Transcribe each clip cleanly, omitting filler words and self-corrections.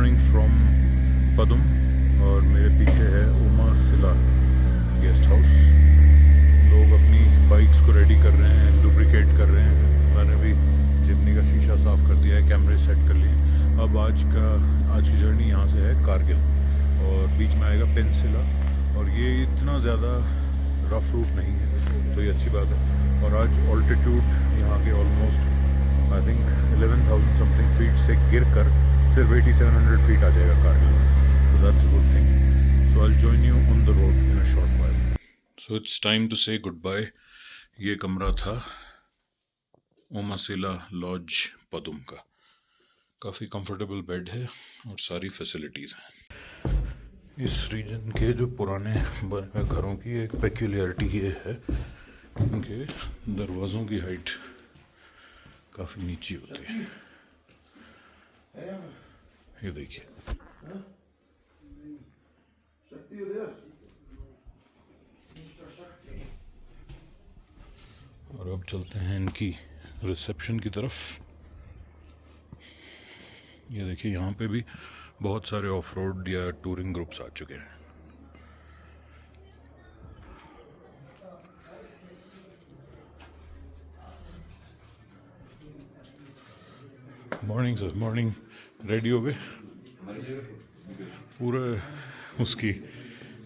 Morning from पदुम और मेरे पीछे है उमासिला गेस्ट हाउस। लोग अपनी बाइक्स को रेडी कर रहे हैं, लुब्रिकेट कर रहे हैं। मैंने भी चिमनी का शीशा साफ़ कर दिया है, कैमरे सेट कर लिए। अब आज की जर्नी यहाँ से है कारगिल और बीच में आएगा पेंसिला, और ये इतना ज़्यादा रफ रूट नहीं है तो ये अच्छी बात है। और आज ऑल्टीट्यूड यहाँ के almost I think 11,000 something feet से गिर कर सिर्फ 8,700 फीट आ जाएगा कारगिल में। So that's a good thing. So I will join you on the road in a short while. So it's time to say goodbye. ये कमरा था उमासिला लॉज पदुम का। काफ़ी कंफर्टेबल बेड है और सारी फैसिलिटीज़ हैं। इस रीजन के जो पुराने बने हुए घरों की एक पेक्यूलियरिटी ये है कि दरवाज़ों की हाइट काफ़ी नीची होती है। ये देखिए। और अब चलते हैं इनकी रिसेप्शन की तरफ। ये देखिए, यहाँ पे भी बहुत सारे ऑफ रोड या टूरिंग ग्रुप्स आ चुके हैं। Morning sir, morning. रेडी हो गए? पूरा उसकी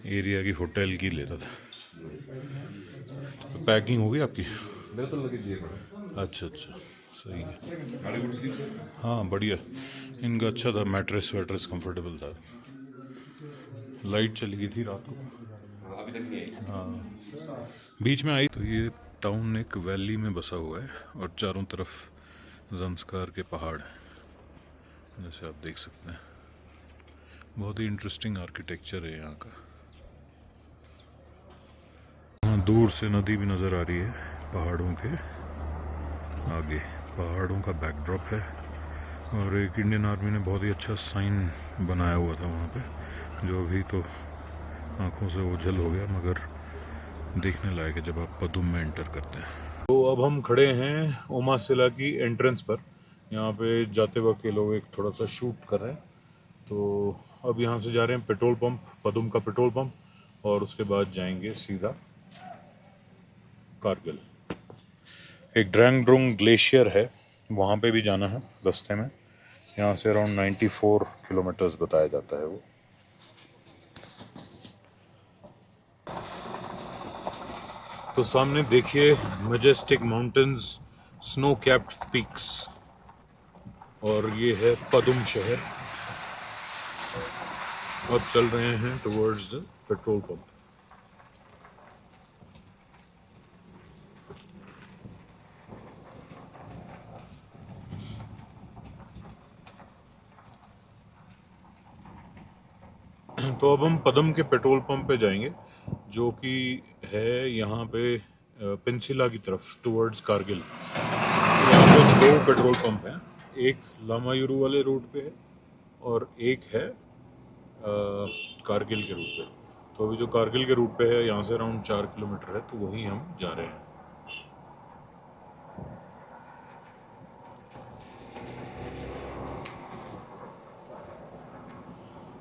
एरिया की होटल की लेता था। तो पैकिंग हो गई आपकी? मेरा तो लगेज ये पड़ा। अच्छा, सही है। हाँ बढ़िया, इनका अच्छा था, मैट्रेस वैट्रेस कंफर्टेबल था। लाइट चली गई थी रात को, अभी तक नहीं आई। हाँ बीच में आई। तो ये टाउन एक वैली में बसा हुआ है और चारों तरफ ज़ंस्कार के पहाड़ हैं, जैसे आप देख सकते हैं। बहुत ही इंटरेस्टिंग आर्किटेक्चर है यहाँ का। हाँ, दूर से नदी भी नज़र आ रही है पहाड़ों के आगे। पहाड़ों का बैकड्रॉप है और एक इंडियन आर्मी ने बहुत ही अच्छा साइन बनाया हुआ था वहाँ पे, जो अभी तो आँखों से ओझल हो गया, मगर देखने लायक है जब आप पदुम में एंटर करते हैं। तो अब हम खड़े हैं उमासिला की एंट्रेंस पर। यहाँ पे जाते वक्त ये लोग एक थोड़ा सा शूट कर रहे हैं। तो अब यहाँ से जा रहे हैं पेट्रोल पंप, पदुम का पेट्रोल पंप, और उसके बाद जाएंगे सीधा कारगिल। एक ड्रैंग ड्रुंग ग्लेशियर है, वहाँ पे भी जाना है रास्ते में। यहाँ से अराउंड 94 किलोमीटर्स बताया जाता है वो। तो सामने देखिए majestic mountains, snow capped peaks, और ये है पदुम शहर। अब चल रहे हैं टुवर्ड्स द पेट्रोल पंप। तो अब हम पदम के पेट्रोल पंप पे जाएंगे, जो कि है यहाँ पे पेंसिला की तरफ टुवर्ड्स कारगिल। यहाँ पे दो पेट्रोल पंप हैं, एक लामायुरू वाले रूट पे है और एक है कारगिल के रूट पे। तो अभी जो कारगिल के रूट पे है, यहाँ से अराउंड 4 किलोमीटर है, तो वहीं हम जा रहे हैं।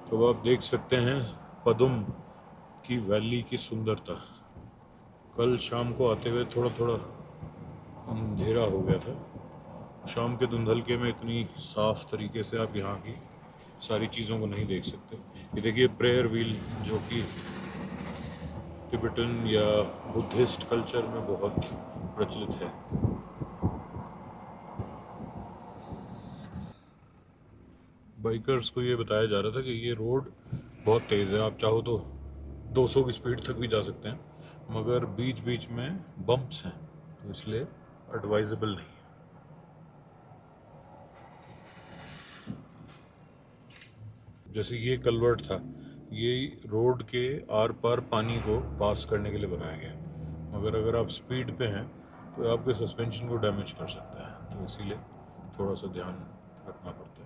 तो आप देख सकते हैं पदुम की वैली की सुंदरता। कल शाम को आते हुए थोड़ा थोड़ा अंधेरा हो गया था। शाम के धुंधलके में इतनी साफ तरीके से आप यहाँ की सारी चीज़ों को नहीं देख सकते। ये देखिए प्रेयर व्हील, जो कि तिब्बतन या बुद्धिस्ट कल्चर में बहुत प्रचलित है। बाइकर्स को ये बताया जा रहा था कि ये रोड बहुत तेज़ है, आप चाहो तो 200 की स्पीड तक भी जा सकते हैं, मगर बीच बीच में बम्प्स हैं, तो इसलिए एडवाइजेबल नहीं है। जैसे ये कलवर्ट था, ये रोड के आर पार पानी को पास करने के लिए बनाया गया है, मगर अगर आप स्पीड पे हैं तो आपके सस्पेंशन को डैमेज कर सकता है, तो इसीलिए थोड़ा सा ध्यान रखना पड़ता है।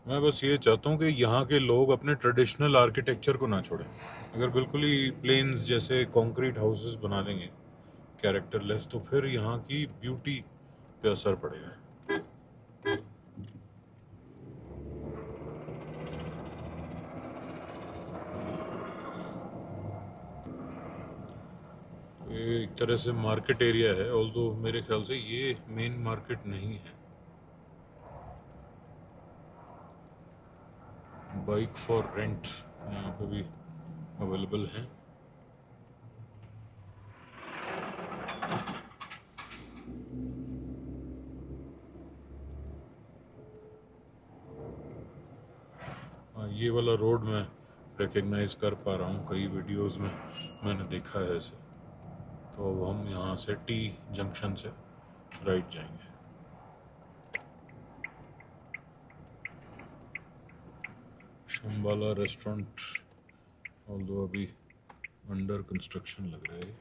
मैं बस ये चाहता हूँ कि यहाँ के लोग अपने ट्रेडिशनल आर्किटेक्चर को ना छोड़ें। अगर बिल्कुल ही प्लेन्स जैसे कंक्रीट हाउसेस बना देंगे कैरेक्टरलेस, तो फिर यहाँ की ब्यूटी पे असर पड़ेगा। ये एक तरह से मार्केट एरिया है, ऑल्दो मेरे ख्याल से ये मेन मार्केट नहीं है। बाइक फॉर रेंट यहाँ पे भी अवेलेबल है। ये वाला रोड मैं रिकग्नाइज कर पा रहा हूँ, कई वीडियोस में मैंने देखा है इसे। तो अब हम यहाँ से टी जंक्शन से राइट जाएंगे। शंबाला रेस्टोरेंट ऑल्दो अभी अंडर कंस्ट्रक्शन लग रहा है।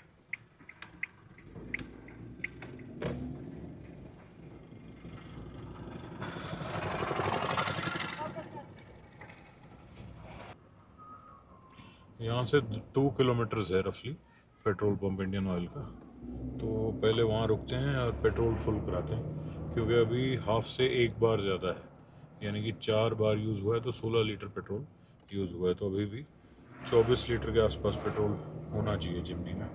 यहाँ से 2 किलोमीटर्स है रफली पेट्रोल पंप इंडियन ऑयल का। तो पहले वहाँ रुकते हैं और पेट्रोल फुल कराते हैं, क्योंकि अभी हाफ से एक बार ज़्यादा है, यानी कि 4 बार यूज़ हुआ है तो 16 लीटर पेट्रोल यूज़ हुआ है। तो अभी भी 24 लीटर के आसपास पेट्रोल होना चाहिए जिमनी में,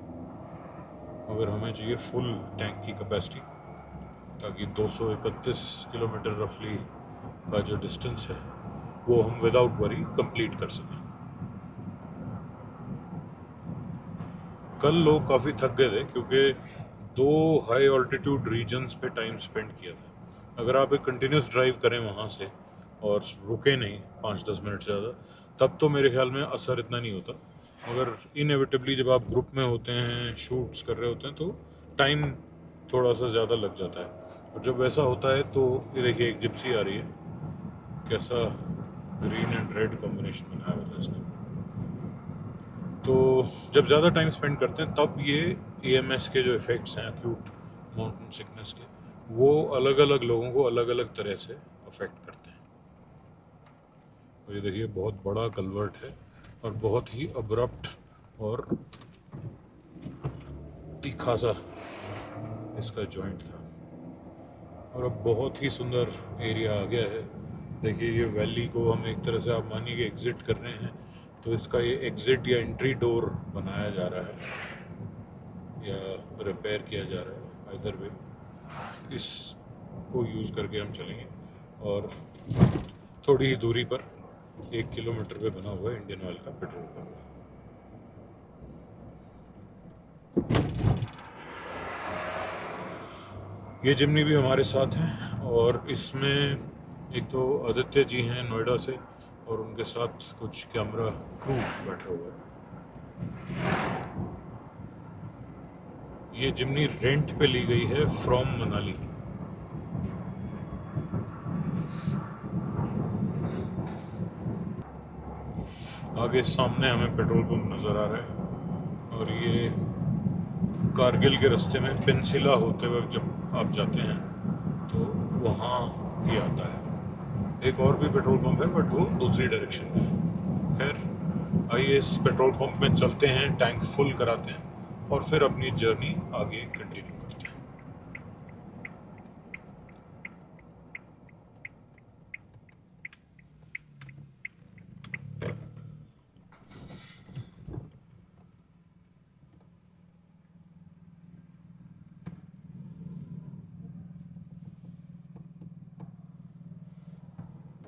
मगर हमें चाहिए फुल टैंक की कैपेसिटी, ताकि 231 किलोमीटर रफली का जो डिस्टेंस है वो हम विदाउट वरी कंप्लीट कर सकें। कल लोग काफ़ी थक गए थे क्योंकि 2 हाई ऑल्टीट्यूड रीजन्स पे टाइम स्पेंड किया था। अगर आप एक कंटिन्यूस ड्राइव करें वहाँ से और रुके नहीं 5-10 मिनट से ज़्यादा, तब तो मेरे ख्याल में असर इतना नहीं होता। मगर इनएविटेबली जब आप ग्रुप में होते हैं, शूट्स कर रहे होते हैं, तो टाइम थोड़ा सा ज़्यादा लग जाता है। और जब वैसा होता है तो ये देखिए एक जिप्सी आ रही है, कैसा ग्रीन एंड रेड कॉम्बिनेशन बनाया हुआ था इसने। तो जब ज़्यादा टाइम स्पेंड करते हैं तब ये EMS के जो इफ़ेक्ट्स हैं एक्यूट माउंटेन सिकनेस के, वो अलग अलग लोगों को अलग अलग तरह से अफेक्ट करते हैं। तो ये देखिए बहुत बड़ा कलवर्ट है और बहुत ही अब्रप्ट और तीखा सा इसका जॉइंट था। और अब बहुत ही सुंदर एरिया आ गया है। देखिए ये वैली को हम एक तरह से आप मानिए कि एग्जिट कर रहे हैं, तो इसका ये एग्जिट या एंट्री डोर बनाया जा रहा है या रिपेयर किया जा रहा है, आइदर वे इसको यूज़ करके हम चलेंगे। और थोड़ी ही दूरी पर 1 किलोमीटर पे बना हुआ है इंडियन ऑयल का पेट्रोल पंप। ये जिमनी भी हमारे साथ हैं और इसमें एक तो आदित्य जी हैं नोएडा से और उनके साथ कुछ कैमरा क्रू बैठा हुआ है। ये जिमनी रेंट पे ली गई है फ्रॉम मनाली। आगे सामने हमें पेट्रोल पंप नज़र आ रहा है और ये कारगिल के रास्ते में पेंसिला होते हुए जब आप जाते हैं तो वहाँ ये आता है। एक और भी पेट्रोल पंप है बट वो दूसरी डायरेक्शन में है। खैर आइए इस पेट्रोल पंप में चलते हैं, टैंक फुल कराते हैं और फिर अपनी जर्नी आगे कंटिन्यू करते हैं।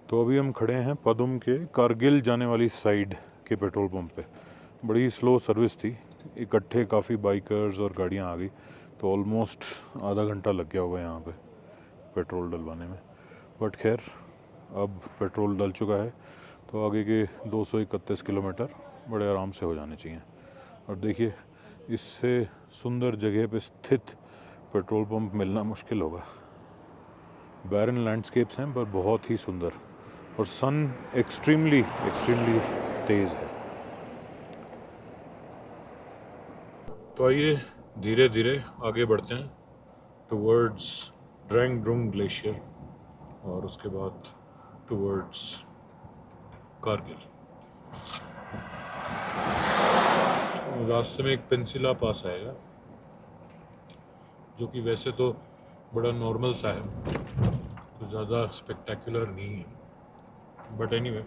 तो अभी हम खड़े हैं पदुम के कारगिल जाने वाली साइड के पेट्रोल पंप पे। बड़ी स्लो सर्विस थी, इकट्ठे काफ़ी बाइकर्स और गाड़ियाँ आ गई, तो ऑलमोस्ट आधा घंटा लग गया होगा यहाँ पे पेट्रोल डलवाने में। बट खैर अब पेट्रोल डल चुका है, तो आगे के 231 किलोमीटर बड़े आराम से हो जाने चाहिए। और देखिए इससे सुंदर जगह पे स्थित पेट्रोल पंप मिलना मुश्किल होगा। बैरन लैंडस्केप्स हैं पर बहुत ही सुंदर, और सन एक्सट्रीमली तेज़ है। तो आइए धीरे धीरे आगे बढ़ते हैं टुवर्ड्स ड्रैंग ड्रुंग ग्लेशियर और उसके बाद टुवर्ड्स कारगिल। रास्ते में एक पेंसिला पास आएगा, जो कि वैसे तो बड़ा नॉर्मल सा है, तो ज़्यादा स्पेक्टेकुलर नहीं है, बट एनीवे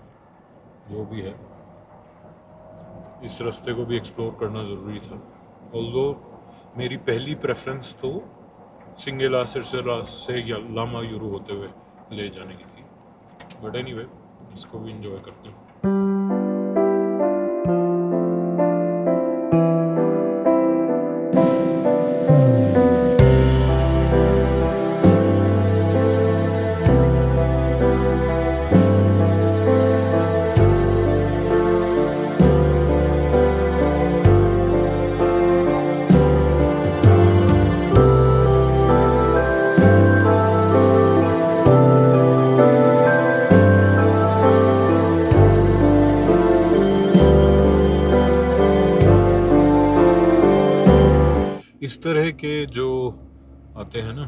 जो भी है, इस रास्ते को भी एक्सप्लोर करना ज़रूरी था। ऑल्दो मेरी पहली प्रेफरेंस तो सिंगेला सिरसिला से या लामा यूरू होते हुए ले जाने की थी, बट एनीवे इसको भी इंजॉय करते हैं। इस तरह के जो आते हैं ना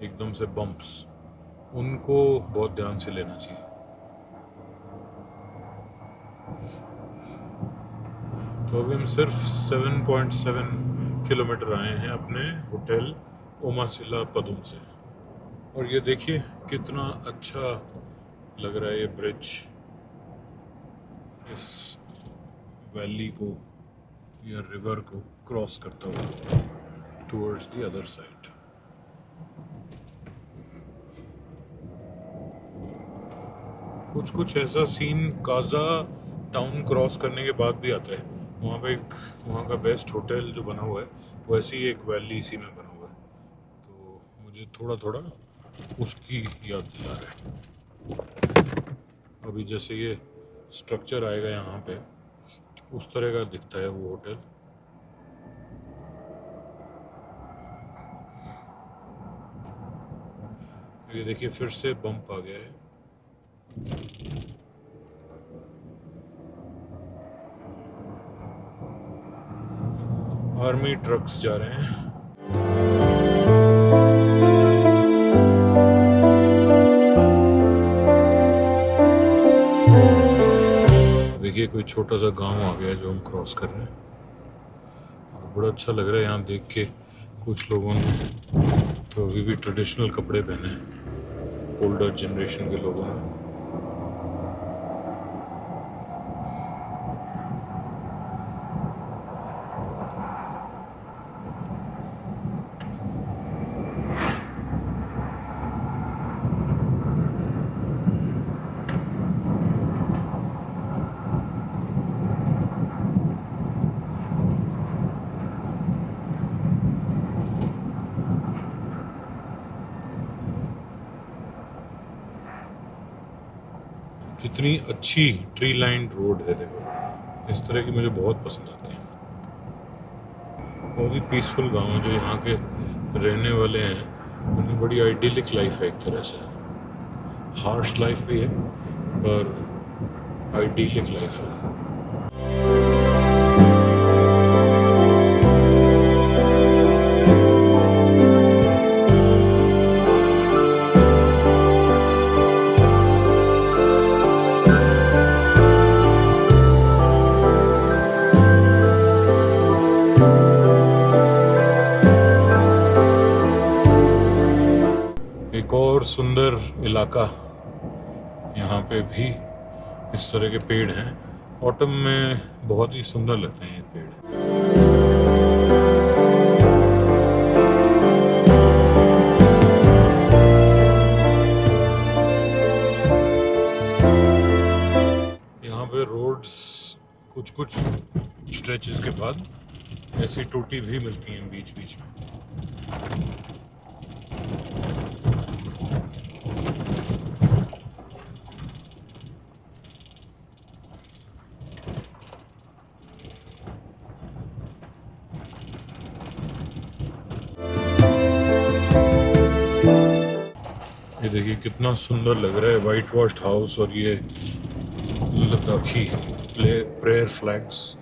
एकदम से बम्प्स, उनको बहुत ध्यान से लेना चाहिए। तो अभी हम सिर्फ 7.7 किलोमीटर आए हैं अपने होटल ओमासिला पदुम से, और ये देखिए कितना अच्छा लग रहा है ये ब्रिज इस वैली को या रिवर को क्रॉस करता हुआ टुवर्ड्स द अदर साइड। कुछ ऐसा सीन काजा टाउन क्रॉस करने के बाद भी आता है। वहाँ का बेस्ट होटल जो बना हुआ है वो ऐसी ही एक वैली इसी में बना हुआ है, तो मुझे थोड़ा उसकी याद दिला रहा है। अभी जैसे ये स्ट्रक्चर आएगा यहाँ पे, उस तरह का दिखता है वो होटल। ये देखिए फिर से बम्प आ गया है। आर्मी ट्रक्स जा रहे हैं। देखिए कोई छोटा सा गांव आ गया है जो हम क्रॉस कर रहे हैं, और बड़ा अच्छा लग रहा है यहाँ देख के। कुछ लोगों ने तो अभी भी ट्रेडिशनल कपड़े पहने हैं, ओल्डर जनरेशन के लोगों ने। कितनी अच्छी ट्री लाइंड रोड है, देखो इस तरह की मुझे बहुत पसंद आती है। बहुत ही पीसफुल गांव है जो यहाँ के रहने वाले हैं, उनकी बड़ी आइडियलिक लाइफ है एक तरह से। हार्श लाइफ भी है पर आइडियलिक लाइफ है। एक और सुंदर इलाका, यहाँ पे भी इस तरह के पेड़ हैं। ऑटम में बहुत ही सुंदर लगते हैं ये पेड़। यहाँ पे रोड्स कुछ स्ट्रेचेस के बाद ऐसी टूटी भी मिलती हैं बीच बीच में। ये देखिए कितना सुंदर लग रहा है वाइट वॉश्ड हाउस और ये लद्दाखी प्रेयर फ्लैग्स,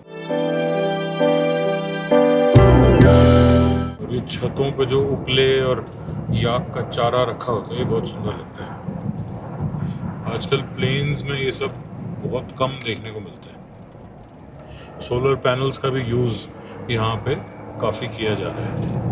और ये छतों पे जो उपले और याक का चारा रखा होता है ये बहुत सुंदर लगता है। आजकल प्लेन्स में ये सब बहुत कम देखने को मिलता है। सोलर पैनल्स का भी यूज़ यहाँ पे काफ़ी किया जा रहा है।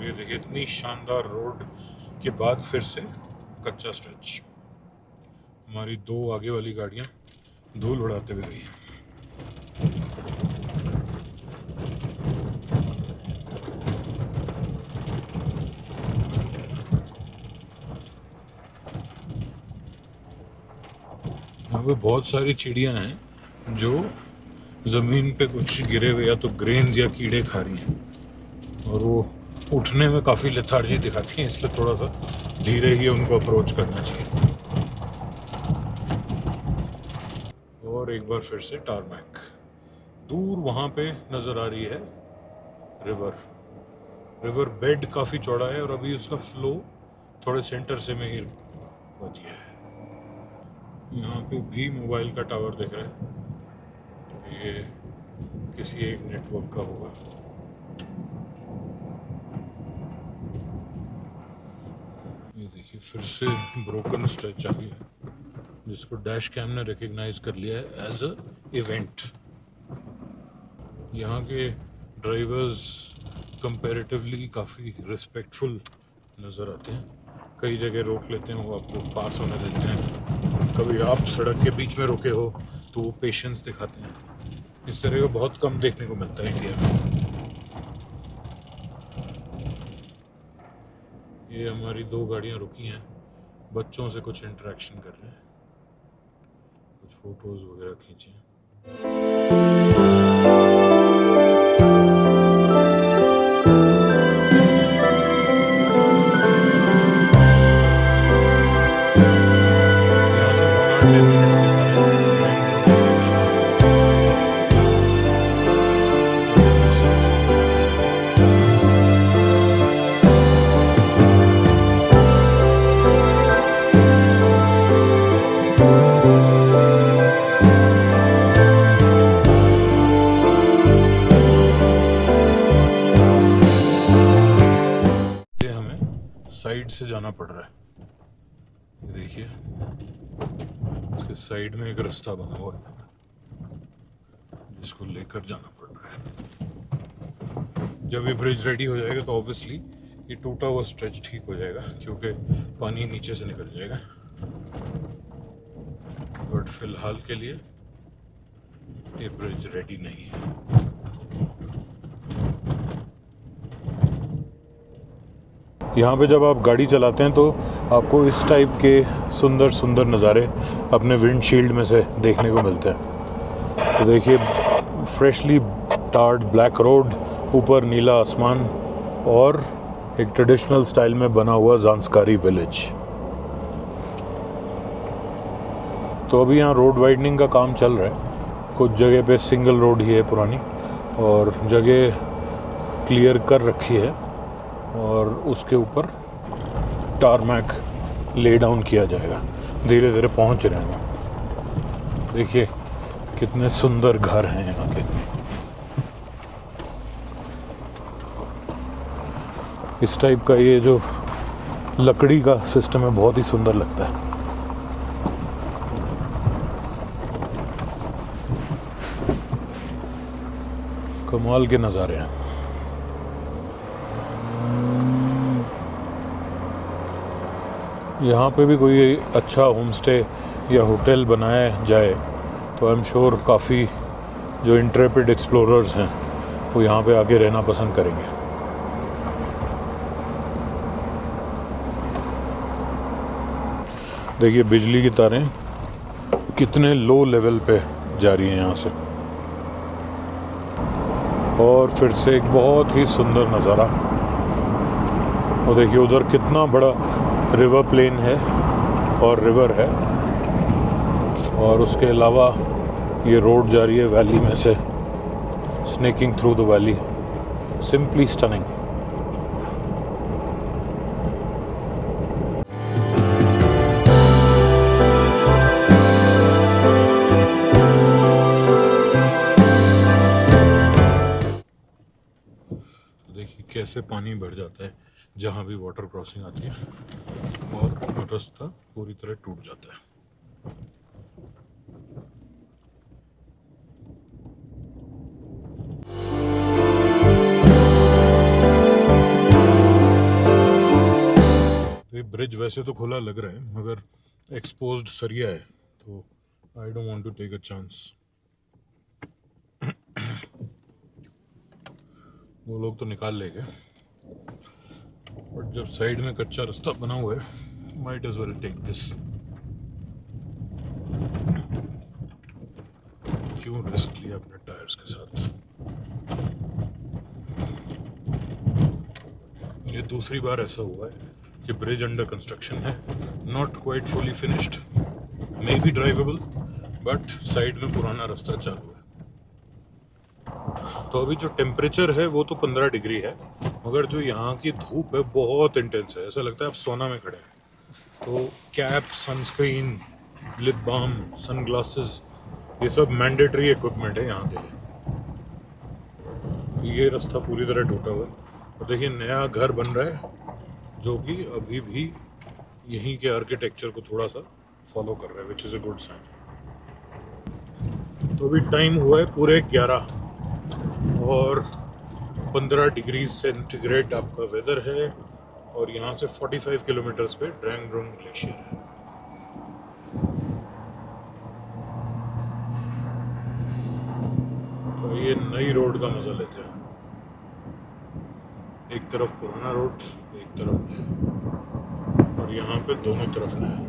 ये देखिए इतनी शानदार रोड के बाद फिर से कच्चा स्ट्रेच। हमारी दो आगे वाली गाड़ियां धूल उड़ाते हुए गई। यहाँ पे बहुत सारी चिड़ियां हैं जो जमीन पे कुछ गिरे हुए या तो ग्रेन्स या कीड़े खा रही हैं, और वो उठने में काफ़ी लेथार्जी दिखाती हैं, इसलिए थोड़ा सा धीरे ही उनको अप्रोच करना चाहिए। और एक बार फिर से टारमैक। दूर वहाँ पे नज़र आ रही है रिवर बेड काफ़ी चौड़ा है और अभी उसका फ्लो थोड़े सेंटर से में ही बच गया है। यहाँ पे भी मोबाइल का टावर दिख रहा है, तो ये किसी एक नेटवर्क का होगा। ये देखिए फिर से ब्रोकन स्ट्रेच आ गया, जिसको डैश कैम ने रिकग्नाइज कर लिया है एज अ इवेंट। यहाँ के ड्राइवर्स कंपैरेटिवली काफ़ी रिस्पेक्टफुल नज़र आते हैं। कई जगह रोक लेते हैं, वो आपको पास होने देते हैं। कभी आप सड़क के बीच में रुके हो तो वो पेशेंस दिखाते हैं। इस तरह का बहुत कम देखने को मिलता है इंडिया में। ये हमारी दो गाड़ियाँ रुकी हैं, बच्चों से कुछ इंटरेक्शन कर रहे हैं, कुछ फोटोज वगैरह खींचे हैं। साइड से जाना पड़ रहा है। देखिए इसके साइड में एक रास्ता बना हुआ है जिसको लेकर जाना पड़ रहा है। जब ये ब्रिज रेडी हो जाएगा तो ऑब्वियसली ये टूटा हुआ स्ट्रेच ठीक हो जाएगा, क्योंकि पानी नीचे से निकल जाएगा। बट फिलहाल के लिए ये ब्रिज रेडी नहीं है। यहाँ पे जब आप गाड़ी चलाते हैं तो आपको इस टाइप के सुंदर सुंदर नज़ारे अपने विंडशील्ड में से देखने को मिलते हैं। तो देखिए फ्रेशली टार्ड ब्लैक रोड, ऊपर नीला आसमान और एक ट्रेडिशनल स्टाइल में बना हुआ ज़ांस्कारी विलेज। तो अभी यहाँ रोड वाइडनिंग का काम चल रहा है। कुछ जगह पे सिंगल रोड ही है पुरानी, और जगह क्लियर कर रखी है और उसके ऊपर टारमैक ले डाउन किया जाएगा। धीरे धीरे पहुंच रहे हैं। देखिए कितने सुंदर घर हैं यहाँ के। इस टाइप का ये जो लकड़ी का सिस्टम है बहुत ही सुंदर लगता है। कमाल के नज़ारे हैं। यहाँ पे भी कोई अच्छा होम स्टे या होटल बनाया जाए तो आई एम श्योर काफ़ी जो इंट्रेपिड एक्सप्लोरर्स हैं वो यहाँ पे आके रहना पसंद करेंगे। देखिए बिजली की तारें कितने लो लेवल पे जा रही हैं यहाँ से। और फिर से एक बहुत ही सुंदर नज़ारा। और देखिए उधर कितना बड़ा रिवर प्लेन है और रिवर है, और उसके अलावा ये रोड जा रही है वैली में से, snaking through the valley. Simply stunning. देखिए कैसे पानी बढ़ जाता है जहाँ भी वाटर क्रॉसिंग आती है, और रास्ता पूरी तरह टूट जाता है। ब्रिज वैसे तो खुला लग रहा है मगर एक्सपोज्ड सरिया है, तो I don't want to take a chance. वो लोग तो निकाल लेंगे, बट जब साइड में कच्चा रास्ता बना हुआ है, might as well take this. क्यों रिस्क लिया अपने टायर्स के साथ। ये दूसरी बार ऐसा हुआ है कि ब्रिज अंडर कंस्ट्रक्शन है, not quite fully finished, may be drivable, but side में पुराना रास्ता चालू है। तो अभी जो टेम्परेचर है वो तो 15 डिग्री है, मगर जो यहाँ की धूप है बहुत इंटेंस है, ऐसा लगता है आप सोना में खड़े हैं। तो cap, sunscreen, lip balm, sunglasses, ये सब मैंडेटरी इक्विपमेंट है यहाँ के लिए। ये रास्ता पूरी तरह टूटा हुआ है और देखिए नया घर बन रहा है जो कि अभी भी यहीं के आर्किटेक्चर को थोड़ा सा फॉलो कर रहा है, which is a good sign. तो अभी टाइम हुआ है पूरे 11 और 15 डिग्री सेंटीग्रेड आपका वेदर है और यहाँ से 45 किलोमीटर्स पे ड्रैंग ड्रोंग ग्लेशियर है। तो ये नई रोड का मजा लेते हैं, एक तरफ पुराना रोड, एक तरफ नया, और यहाँ पे दोनों तरफ नया।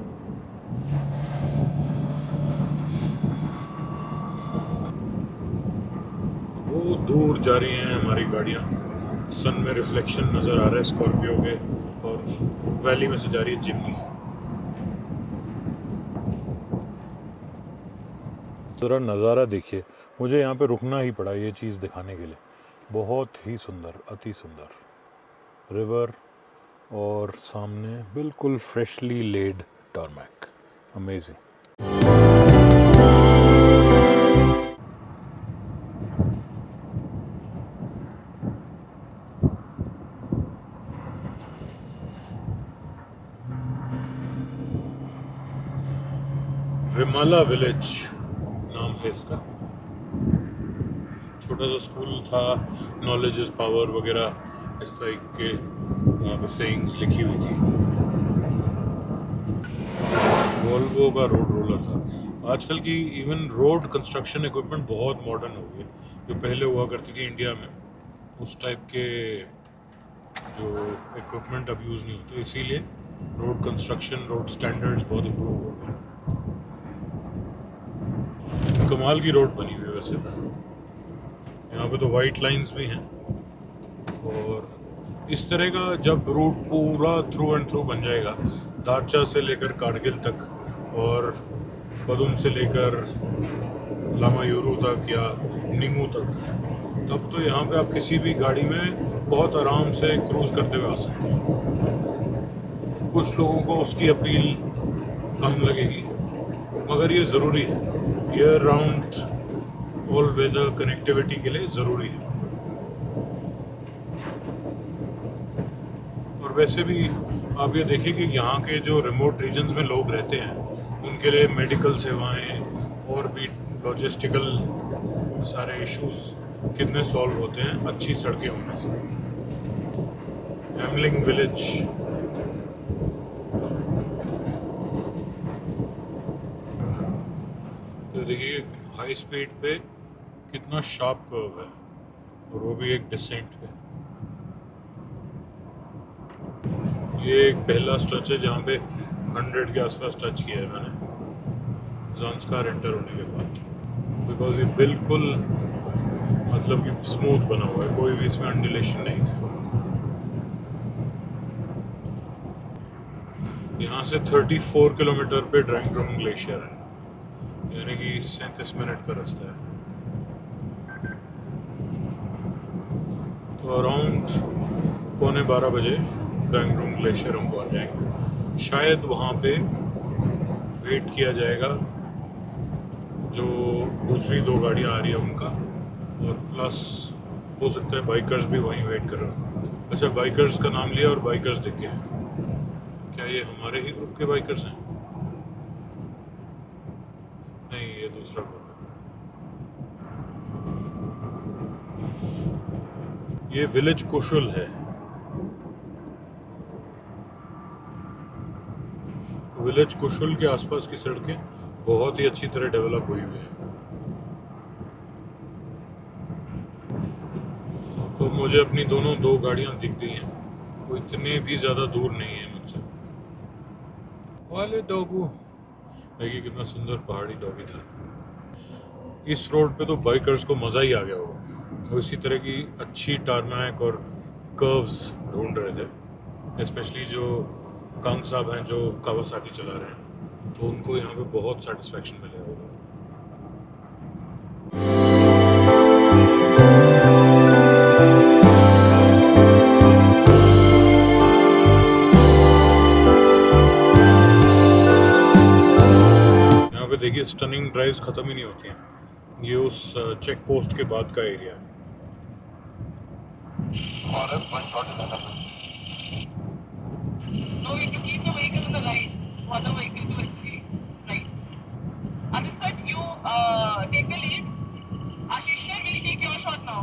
वो दूर जा रही हैं हमारी गाड़ियाँ, सन में रिफ्लेक्शन नज़र आ रहा है स्कॉर्पियो के, और वैली में से जा रही है जिम्नी। ज़रा नज़ारा देखिए, मुझे यहाँ पे रुकना ही पड़ा ये चीज़ दिखाने के लिए। बहुत ही सुंदर, अति सुंदर रिवर और सामने बिल्कुल freshly laid tarmac, amazing. Rimala village नाम है इसका, छोटा सा स्कूल था, नॉलेज इज पावर वगैरह इस तरह के वहाँ पे सेइंग्स लिखी हुई थी। वोल्वो का रोड रोलर था। आजकल की इवन रोड कंस्ट्रक्शन इक्विपमेंट बहुत मॉडर्न हो गई है, जो पहले हुआ करती थी इंडिया में उस टाइप के जो इक्विपमेंट अब यूज़ नहीं होते, इसीलिए रोड कंस्ट्रक्शन, रोड स्टैंडर्ड्स बहुत इम्प्रूव हो गए। कमाल की रोड बनी हुई है वैसे, यहाँ पे तो वाइट लाइंस भी हैं। और इस तरह का जब रूट पूरा थ्रू एंड थ्रू बन जाएगा, दारचा से लेकर कारगिल तक और पदुम से लेकर लामायूरू तक या निंगू तक, तब तो यहाँ पे आप किसी भी गाड़ी में बहुत आराम से क्रूज करते हुए आ सकते हैं। कुछ लोगों को उसकी अपील कम लगेगी, मगर ये ज़रूरी है, year round all weather connectivity के लिए ज़रूरी है। और वैसे भी आप ये देखिए कि यहाँ के जो रिमोट रीजन्स में लोग रहते हैं, उनके लिए मेडिकल सेवाएं और भी लॉजिस्टिकल सारे इश्यूज कितने सॉल्व होते हैं अच्छी सड़कें होने से। एमलिंग विलेज, तो देखिए हाई स्पीड पे कितना शार्प कर्व है, और वो भी एक डिसेंट पे। ये एक पहला स्ट्रेच है जहाँ पे 100 के आसपास टच किया है मैंने ज़ांस्कार एंटर होने के बाद, बिकॉज ये बिल्कुल मतलब कि स्मूथ बना हुआ है, कोई भी इसमें अंडुलेशन नहीं है। यहाँ से 34 किलोमीटर पे ड्रैंग ड्रोंग ग्लेशियर है, यानी कि 37 मिनट का रास्ता है। तो अराउंड 11:15 बजे ड्रैंग ड्रोंग ग्लेशियर हम पहुँच जाएंगे। शायद वहाँ पे वेट किया जाएगा जो दूसरी 2 गाड़ियाँ आ रही है उनका, और प्लस हो सकता है बाइकर्स भी वहीं वेट कर रहे हैं। अच्छा, बाइकर्स का नाम लिया और बाइकर्स दिख गए, क्या ये हमारे ही ग्रुप के बाइकर्स हैं? नहीं, ये दूसरा ग्रुप है। ये विलेज कुशल है। विलेज कुशुल के आसपास की सड़कें बहुत ही अच्छी तरह डेवलप हुई हुई हैं। तो मुझे अपनी दो गाड़ियां दिख गई हैं, वो इतने भी ज़्यादा दूर नहीं है मुझसे। वाले डॉगू देखिए कितना सुंदर पहाड़ी डॉगी था। इस रोड पे तो बाइकर्स को मज़ा ही आ गया होगा। तो इसी तरह की अच्छी टारमैक और कर्व्स ढूंढ रहे थे, स्पेशली जो कांग साहब हैं जो कावासाकी चला रहे हैं, तो उनको यहाँ पे बहुत सेटिस्फेक्शन मिला होगा। यहाँ पे देखिए स्टनिंग ड्राइव्स खत्म ही नहीं होती हैं। ये उस चेक पोस्ट के बाद का एरिया है। No, you can keep the vehicle to the right. Other vehicle to the right. Aniskat, you take the lead. Ashisha will take your shot now.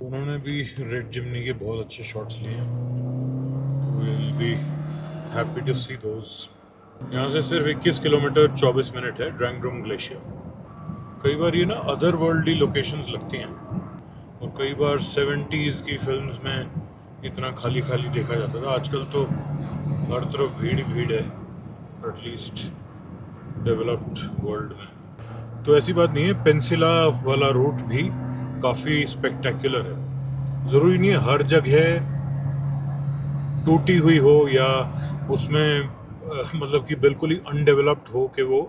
उन्होंने भी रेड जिमनी के बहुत अच्छे शॉट्स लिए हैं। We'll be happy to see those. यहाँ से सिर्फ 21 किलोमीटर 24 मिनट है ड्रैंगड्रोंग ग्लेशियर। कई बार ये ना अदर वर्ल्डली लोकेशंस लगती हैं, और कई बार 70s की फिल्म्स में इतना खाली खाली देखा जाता था। आजकल तो हर तरफ भीड़ ही भीड़ है, एटलीस्ट डेवलप्ड वर्ल्ड में। तो ऐसी बात नहीं है, पेंसिला वाला रूट भी काफ़ी स्पेक्टेकुलर है। ज़रूरी नहीं है हर जगह टूटी हुई हो या उसमें मतलब कि बिल्कुल ही अनडेवलप्ड हो कि वो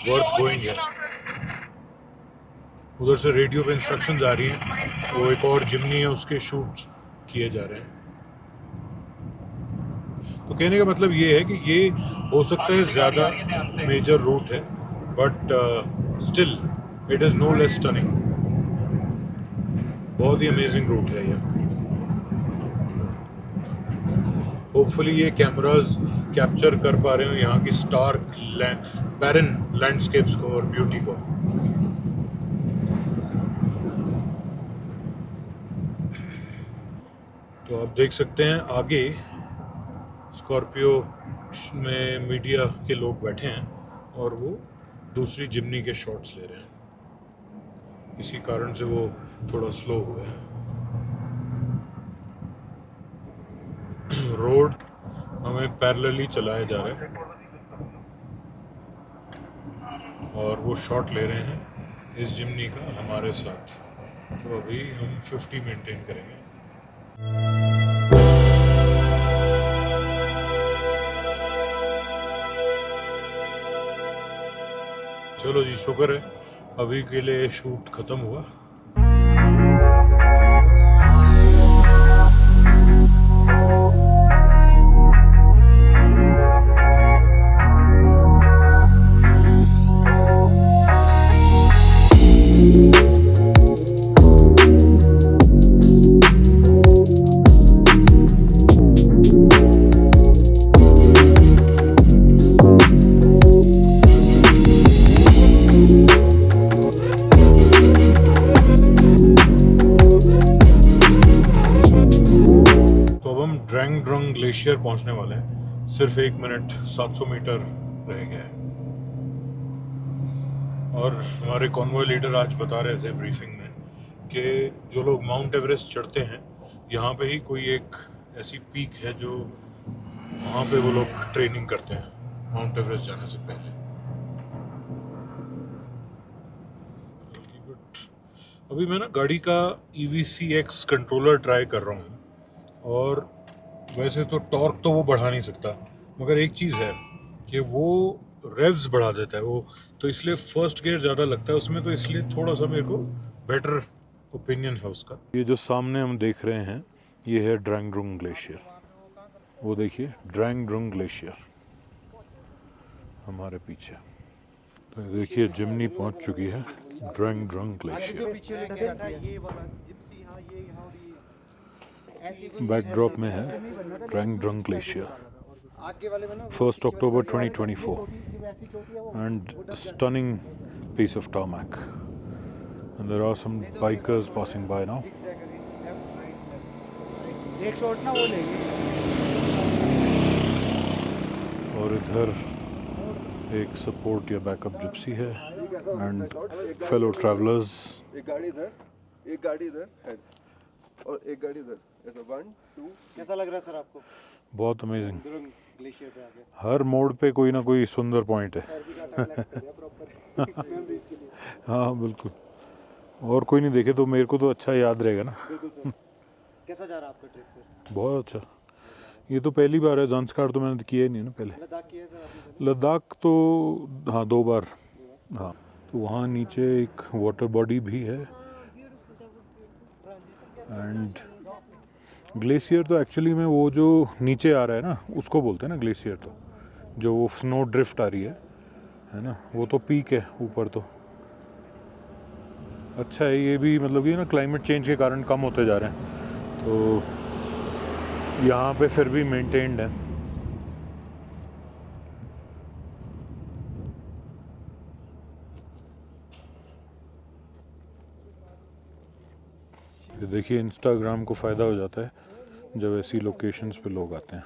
वर्थ गोइंग है। उधर से रेडियो पे इंस्ट्रक्शंस आ रही हैं, वो एक और जिमनी है उसके शूट्स किए जा रहे हैं। तो कहने का मतलब ये है कि ये हो सकता है ज़्यादा मेजर रूट है, but still it is no less stunning. बहुत ही अमेजिंग रूट है ये। होपफुली ये कैमराज कैप्चर कर पा रहे हो यहाँ की स्टार्क बैरन लैंडस्केप्स को और ब्यूटी को। तो आप देख सकते हैं आगे स्कॉर्पियो में मीडिया के लोग बैठे हैं और वो दूसरी जिमनी के शॉट्स ले रहे हैं। इसी कारण से वो थोड़ा स्लो हुआ है। रोड हमें पैरेलली चलाया जा रहा है और वो शॉट ले रहे हैं इस जिमनी का हमारे साथ। तो अभी हम 50 मेंटेन करेंगे। चलो जी, शुक्र है अभी के लिए शूट खत्म हुआ। ड्रैंगड्रोंग ग्लेशियर पहुंचने वाले हैं। सिर्फ 1 मिनट 700 मीटर रह गया है। और हमारे कॉन्वॉय लीडर आज बता रहे थे ब्रीफिंग में कि जो लोग माउंट एवरेस्ट चढ़ते हैं, यहाँ पे ही कोई एक ऐसी पीक है जो वहाँ पे वो लोग ट्रेनिंग करते हैं माउंट एवरेस्ट जाने से पहले। अभी मैं ना गाड़ी का EVCX कंट्रोलर ट्राई कर रहा हूँ, और वैसे तो टॉर्क तो वो बढ़ा नहीं सकता, मगर एक चीज़ है कि वो रेव्स बढ़ा देता है वो, तो इसलिए फर्स्ट गियर ज़्यादा लगता है उसमें, तो इसलिए थोड़ा सा मेरे को बेटर ओपिनियन है उसका। ये जो सामने हम देख रहे हैं ये है ड्रैंगड्रोंग ग्लेशियर। वो देखिए ड्रैंगड्रोंग ग्लेशियर हमारे पीछे। तो देखिए जिमनी पहुंच चुकी है ड्रैंगड्रोंग ग्लेशियर। बैकड्रॉप में है Drang Drung glacier, 1 October 2024 and stunning piece of tarmac. And there are some bikers passing by now. एक शॉट ना वो लेंगे और इधर एक सपोर्ट या बैकअप जिप्सी है एंड फेलो ट्रैवलर्स. एक गाड़ी इधर है और एक गाड़ी इधर. ऐसा 1 2. कैसा लग रहा है सर आपको बहुत अमेजिंग. दुरंग ग्लेशियर पे आके हर मोड़ पे कोई ना कोई सुंदर पॉइंट है. हाँ बिल्कुल. और कोई नहीं देखे तो मेरे को तो अच्छा याद रहेगा ना. बिल्कुल सर कैसा जा रहा है आपका ट्रिप फिर बहुत अच्छा. ये तो पहली बार है. ज़ांस्कार तो मैंने किया ही नहीं ना पहले. लद्दाख किया है सर आपने लद्दाख तो हाँ 2 बार. हाँ तो वहाँ नीचे एक वाटर बॉडी भी है एंड ग्लेशियर तो एक्चुअली में वो जो नीचे आ रहा है ना उसको बोलते हैं ना ग्लेशियर. तो जो वो स्नो ड्रिफ्ट आ रही है ना वो तो पीक है ऊपर. तो अच्छा है ये भी. मतलब ये ना क्लाइमेट चेंज के कारण कम होते जा रहे हैं तो यहाँ पे फिर भी मेंटेन्ड है. ये देखिए इंस्टाग्राम को फ़ायदा हो जाता है जब ऐसी लोकेशंस पे लोग आते हैं.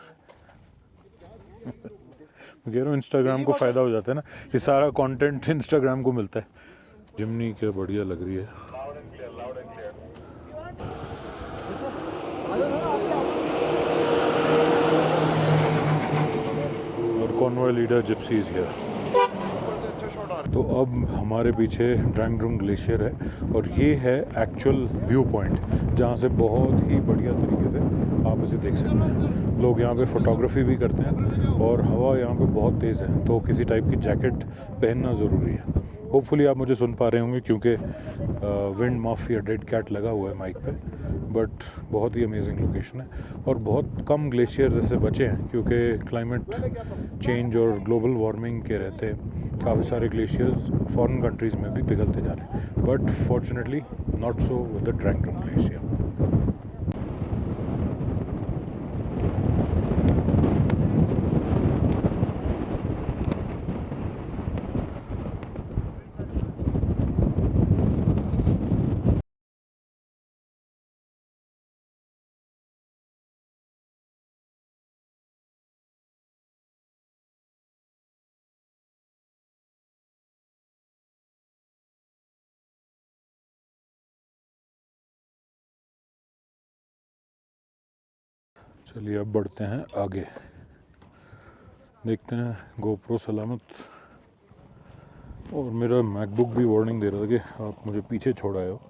मैं कह रहा हूँ इंस्टाग्राम को फ़ायदा हो जाता है ना. ये सारा कंटेंट इंस्टाग्राम को मिलता है. जिमनी क्या बढ़िया लग रही है. और कॉन्वॉय लीडर जिप्सीज है. तो अब हमारे पीछे ड्रैंगड्रुंग ग्लेशियर है और ये है एक्चुअल व्यू पॉइंट जहाँ से बहुत ही बढ़िया तरीके से आप इसे देख सकते हैं. लोग यहाँ पे फोटोग्राफी भी करते हैं और हवा यहाँ पे बहुत तेज़ है तो किसी टाइप की जैकेट पहनना ज़रूरी है. होपफुली आप मुझे सुन पा रहे होंगे क्योंकि विंड मफ या डेड कैट लगा हुआ है माइक पे. बट बहुत ही अमेजिंग लोकेशन है और बहुत कम ग्लेशियर जैसे बचे हैं क्योंकि क्लाइमेट चेंज और ग्लोबल वार्मिंग के रहते काफ़ी सारे ग्लेशियर्स फॉरेन कंट्रीज़ में भी पिघलते जा रहे हैं. But fortunately not so with the Drang Drung glacier. चलिए अब बढ़ते हैं आगे. देखते हैं गोप्रो सलामत. और मेरा मैकबुक भी वार्निंग दे रहा था कि आप मुझे पीछे छोड़ आए हो.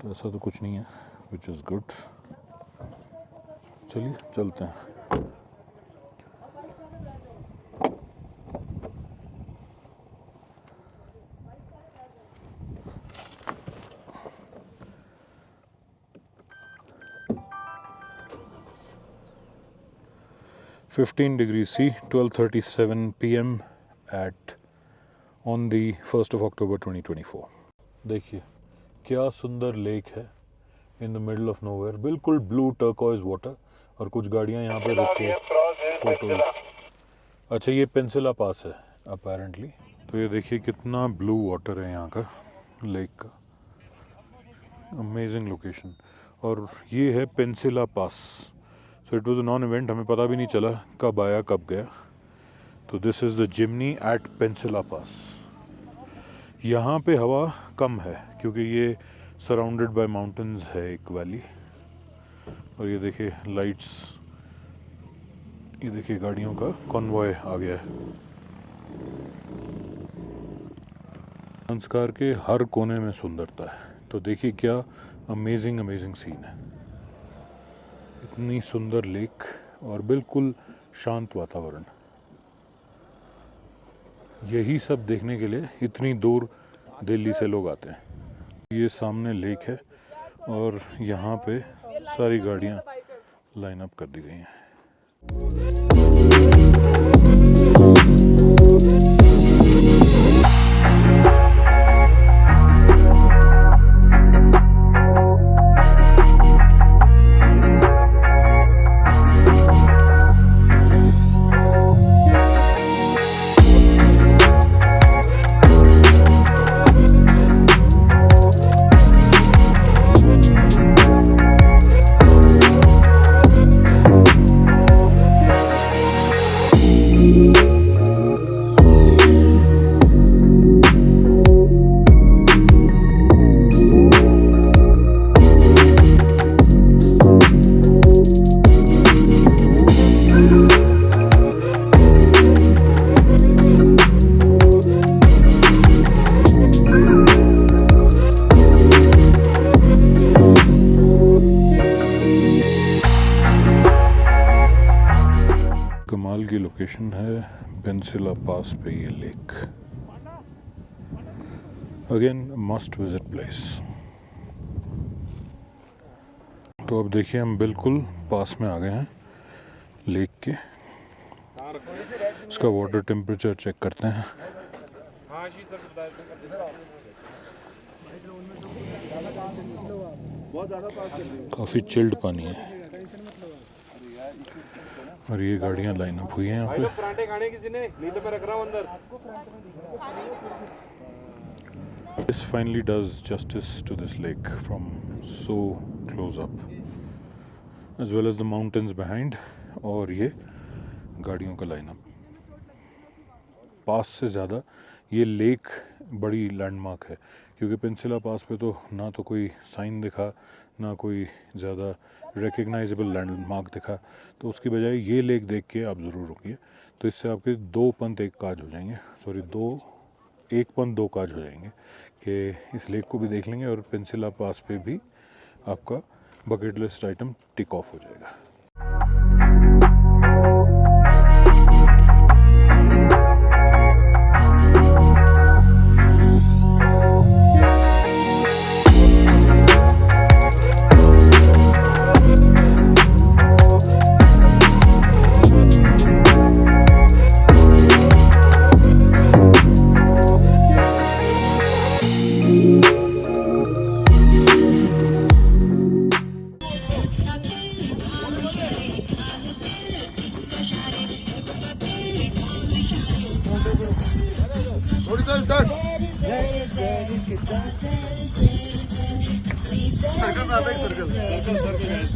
तो ऐसा तो कुछ नहीं है विच इज़ गुड. चलिए चलते हैं. (15°C, 12:37 PM on the 1st of October 2024. देखिए क्या सुंदर लेक है in the middle of nowhere. बिल्कुल ब्लू टर्कोइज वाटर और कुछ गाड़ियाँ यहाँ पे रुक के फोटोज. अच्छा ये पेंसिला पास है अपेरेंटली. तो ये देखिए कितना ब्लू वाटर है यहाँ का लेक का. Amazing location. और ये है Pensi La pass. So it was a non event. हमें पता भी नहीं चला कब आया कब गया. तो this is the Jimny at Pensi La pass. यहाँ पे हवा कम है क्योंकि ये सराउंडेड बाय माउंटेन्स है एक वैली. और ये देखिए लाइट्स. ये देखिए गाड़ियों का कॉन्वॉय आ गया है. ज़ांस्कार के हर कोने में सुंदरता है. तो देखिए क्या अमेजिंग सीन है. इतनी सुंदर लेक और बिल्कुल शांत वातावरण. यही सब देखने के लिए इतनी दूर दिल्ली से लोग आते हैं. ये सामने लेक है और यहाँ पे सारी गाड़ियाँ लाइन अप कर दी गई हैं. है पेंसिला पास पे ये lake. Again must visit place. तो अब देखिए हम बिल्कुल पास में आ गए हैं लेक के। इसका वाटर टेम्परेचर चेक करते हैं। बहुत ज़्यादा पास कर रही है। काफ़ी चिल्ड पानी है और ये गाड़ियाँ लाइन अप हुई हैं यहाँ पे। पराठे खाने किसी ने नहीं तो मैं रख रहा हूँ अंदर। This finally does justice to this lake from so close up, as well as the mountains behind, और ये गाड़ियों का लाइनअप। पास से ज़्यादा ये लेक बड़ी लैंडमार्क है, क्योंकि पेंसिला पास पे तो ना तो कोई साइन दिखा, ना कोई ज़्यादा रिकग्नाइजेबल लैंडमार्क दिखा, तो उसकी बजाय ये लेक देख के आप ज़रूर रुकिए। तो इससे आपके 2 पंथ 1 काज हो जाएंगे, सॉरी 1 पंथ 2 काज हो जाएंगे कि इस लेक को भी देख लेंगे और पेंसिला पास पे भी आपका bucket list item tick of हो जाएगा।